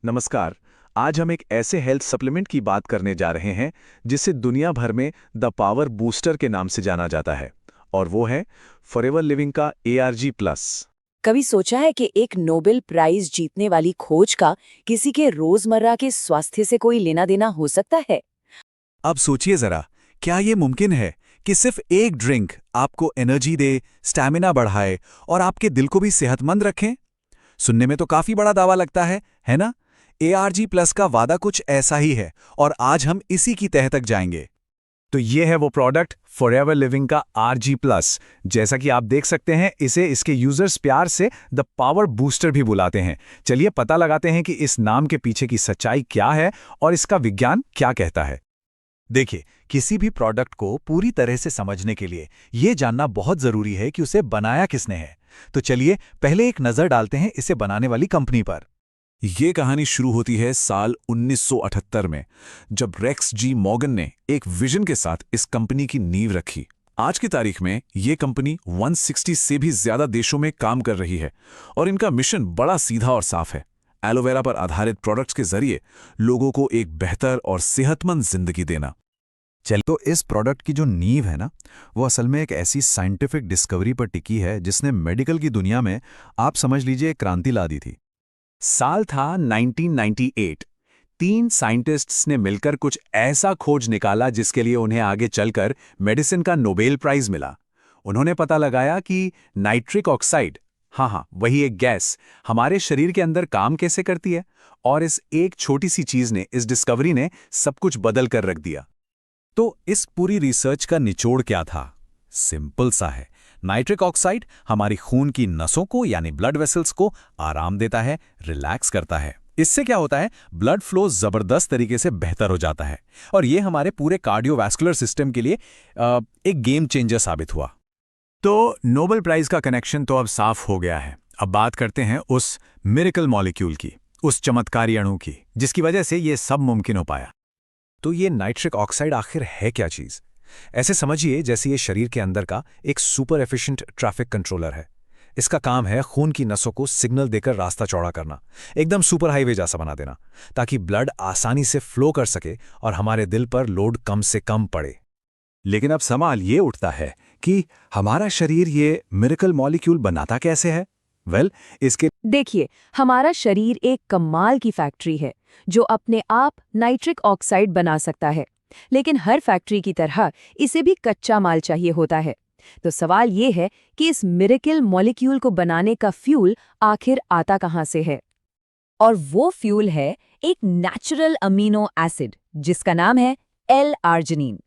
नमस्कार। आज हम एक ऐसे हेल्थ सप्लीमेंट की बात करने जा रहे हैं जिसे दुनिया भर में द पावर बूस्टर के नाम से जाना जाता है, और वो है फॉरएवर लिविंग का ARG प्लस। कभी सोचा है कि एक नोबेल प्राइज जीतने वाली खोज का किसी के रोजमर्रा के स्वास्थ्य से कोई लेना देना हो सकता है? अब सोचिए जरा, क्या ये मुमकिन है कि सिर्फ एक ड्रिंक आपको एनर्जी दे, स्टैमिना बढ़ाए और आपके दिल को भी सेहतमंद रखें? सुनने में तो काफी बड़ा दावा लगता है ना? ARG प्लस का वादा कुछ ऐसा ही है और आज हम इसी की तह तक जाएंगे। तो ये है वो प्रोडक्ट फॉरएवर लिविंग का RG प्लस। जैसा कि आप देख सकते हैं, इसे इसके यूजर्स प्यार से द पावर बूस्टर भी बुलाते हैं। चलिए पता लगाते हैं कि इस नाम के पीछे की सच्चाई क्या है और इसका विज्ञान क्या कहता है। देखिए, किसी भी प्रोडक्ट को पूरी तरह से समझने के लिए ये जानना बहुत जरूरी है कि उसे बनाया किसने है। तो चलिए पहले एक नजर डालते हैं इसे बनाने वाली कंपनी पर। ये कहानी शुरू होती है साल 1978 में, जब रेक्स जी मॉर्गन ने एक विजन के साथ इस कंपनी की नींव रखी। आज की तारीख में ये कंपनी 160 से भी ज्यादा देशों में काम कर रही है और इनका मिशन बड़ा सीधा और साफ है। एलोवेरा पर आधारित प्रोडक्ट्स के जरिए लोगों को एक बेहतर और सेहतमंद जिंदगी देना। चलिए, तो इस प्रोडक्ट की जो नींव है ना, वो असल में एक ऐसी साइंटिफिक डिस्कवरी पर टिकी है जिसने मेडिकल की दुनिया में, आप समझ लीजिए, एक क्रांति ला दी थी। साल था 1998। 3 साइंटिस्ट्स ने मिलकर कुछ ऐसा खोज निकाला जिसके लिए उन्हें आगे चलकर मेडिसिन का नोबेल प्राइज मिला। उन्होंने पता लगाया कि नाइट्रिक ऑक्साइड, हाँ, वही एक गैस, हमारे शरीर के अंदर काम कैसे करती है, और इस एक छोटी सी चीज ने, इस डिस्कवरी ने सब कुछ बदल कर रख दिया। तो इस पूरी रिसर्च का निचोड़ क्या था? सिंपल सा है। नाइट्रिक ऑक्साइड हमारी खून की नसों को यानी ब्लड वेसल्स को आराम देता है, रिलैक्स करता है। इससे क्या होता है, ब्लड फ्लो जबरदस्त तरीके से बेहतर हो जाता है और ये हमारे पूरे कार्डियोवैस्कुलर सिस्टम के लिए एक गेम चेंजर साबित हुआ। तो नोबेल प्राइज का कनेक्शन तो अब साफ हो गया है। अब बात करते हैं उस मिरेकल मॉलिक्यूल की, उस चमत्कारी अणु की, जिसकी वजह से ये सब मुमकिन हो पाया। तो ये नाइट्रिक ऑक्साइड आखिर है क्या चीज? ऐसे समझिए जैसे ये शरीर के अंदर का एक सुपर एफिशिएंट ट्रैफिक कंट्रोलर है। इसका काम है खून की नसों को सिग्नल देकर रास्ता चौड़ा करना, एकदम सुपर हाईवे जैसा बना देना, ताकि ब्लड आसानी से फ्लो कर सके और हमारे दिल पर लोड कम से कम पड़े। लेकिन अब सवाल ये उठता है कि हमारा शरीर ये मिरेकल मॉलिक्यूल बनाता कैसे है? इसके देखिए, हमारा शरीर एक कमाल की फैक्ट्री है जो अपने आप नाइट्रिक ऑक्साइड बना सकता है, लेकिन हर फैक्ट्री की तरह इसे भी कच्चा माल चाहिए होता है। तो सवाल ये है कि इस मिरेकल मॉलिक्यूल को बनाने का फ्यूल आखिर आता कहाँ से है? और वो फ्यूल है एक नेचुरल अमीनो एसिड जिसका नाम है L-आर्जिनिन।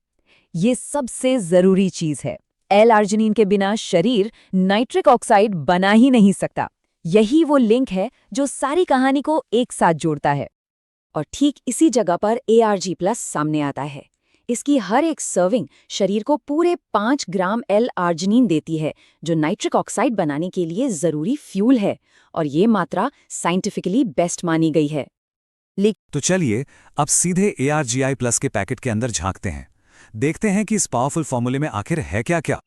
ये सबसे जरूरी चीज है। L-आर्जिनिन के बिना शरीर नाइट्रिक ऑक्साइड बना ही नहीं सकता। यही वो लिंक है जो सारी कहानी को एक साथ जोड़ता है। और ठीक इसी जगह पर ARG प्लस सामने आता है। इसकी हर एक सर्विंग शरीर को पूरे 5 ग्राम L-आर्जिनिन देती है, जो नाइट्रिक ऑक्साइड बनाने के लिए जरूरी फ्यूल है, और ये मात्रा साइंटिफिकली बेस्ट मानी गई है। तो चलिए अब सीधे ARGI प्लस के पैकेट के अंदर झांकते हैं, देखते हैं कि इस पावरफुल फॉर्मूले में आखिर है क्या क्या।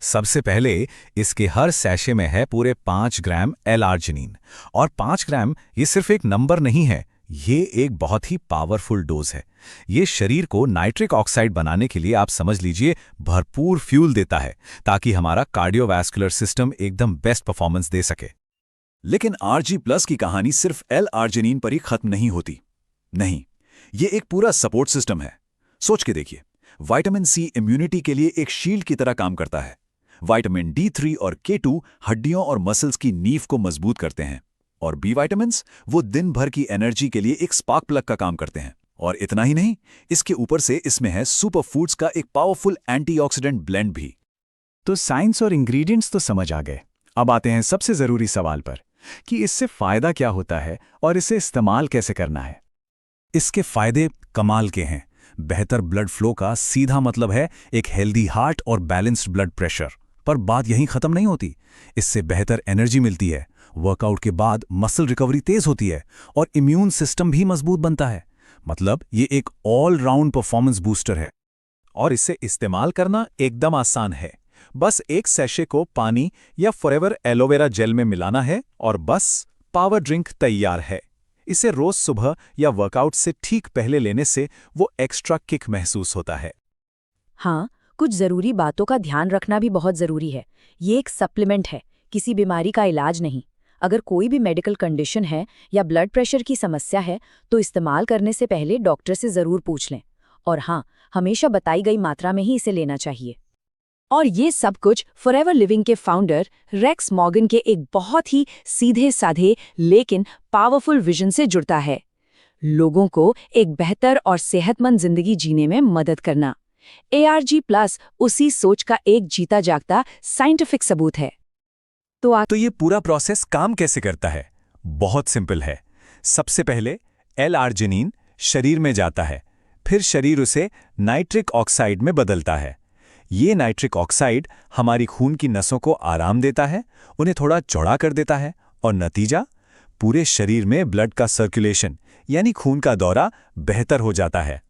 सबसे पहले इसके हर सैशे में है पूरे 5 ग्राम L-आर्जिनिन, और 5 ग्राम ये सिर्फ एक नंबर नहीं है, ये एक बहुत ही पावरफुल डोज है। ये शरीर को नाइट्रिक ऑक्साइड बनाने के लिए, आप समझ लीजिए, भरपूर फ्यूल देता है ताकि हमारा कार्डियोवैस्कुलर सिस्टम एकदम बेस्ट परफॉर्मेंस दे सके। लेकिन RG प्लस की कहानी सिर्फ L-आर्जिनिन पर ही खत्म नहीं होती। नहीं, ये एक पूरा सपोर्ट सिस्टम है। सोच के देखिए, विटामिन C इम्यूनिटी के लिए एक शील्ड की तरह काम करता है। विटामिन D3 और K2 हड्डियों और मसल्स की नींव को मजबूत करते हैं, और B विटामिन्स वो दिन भर की एनर्जी के लिए एक स्पार्क प्लग का काम करते हैं। और इतना ही नहीं, इसके ऊपर से इसमें है सुपर फूड्स का एक पावरफुल एंटीऑक्सीडेंट ब्लेंड भी। तो साइंस और इंग्रेडिएंट्स तो समझ आ गए। अब आते हैं सबसे जरूरी सवाल पर कि इससे फायदा क्या होता है और इसे इस्तेमाल कैसे करना है। इसके फायदे कमाल के हैं। बेहतर ब्लड फ्लो का सीधा मतलब है एक हेल्दी हार्ट और बैलेंस्ड ब्लड प्रेशर। पर बात यहीं खत्म नहीं होती। इससे बेहतर एनर्जी मिलती है, वर्कआउट के बाद मसल रिकवरी तेज होती है और इम्यून सिस्टम भी मजबूत बनता है। मतलब ये एक ऑल राउंड परफॉर्मेंस बूस्टर है। और इसे इस्तेमाल करना एकदम आसान है। बस एक सैशे को पानी या फॉरएवर एलोवेरा जेल में मिलाना है और बस पावर ड्रिंक तैयार है। इसे रोज सुबह या वर्कआउट से ठीक पहले लेने से वो एक्स्ट्रा किक महसूस होता है। हाँ, कुछ ज़रूरी बातों का ध्यान रखना भी बहुत ज़रूरी है। ये एक सप्लीमेंट है, किसी बीमारी का इलाज नहीं। अगर कोई भी मेडिकल कंडीशन है या ब्लड प्रेशर की समस्या है तो इस्तेमाल करने से पहले डॉक्टर से ज़रूर पूछ लें। और हाँ, हमेशा बताई गई मात्रा में ही इसे लेना चाहिए। और ये सब कुछ फॉरएवर लिविंग के फाउंडर रेक्स मॉर्गन के एक बहुत ही सीधे साधे लेकिन पावरफुल विजन से जुड़ता है, लोगों को एक बेहतर और सेहतमंद जिंदगी जीने में मदद करना। ARG+ उसी सोच का एक जीता जागता साइंटिफिक सबूत है। तो ये पूरा प्रोसेस काम कैसे करता है? बहुत सिंपल है। सबसे पहले L-आर्जिनिन शरीर में जाता है, फिर शरीर उसे नाइट्रिक ऑक्साइड में बदलता है। ये नाइट्रिक ऑक्साइड हमारी खून की नसों को आराम देता है, उन्हें थोड़ा चौड़ा कर देता है और नतीजा, पूरे शरीर में ब्लड का सर्कुलेशन यानी खून का दौरा बेहतर हो जाता है।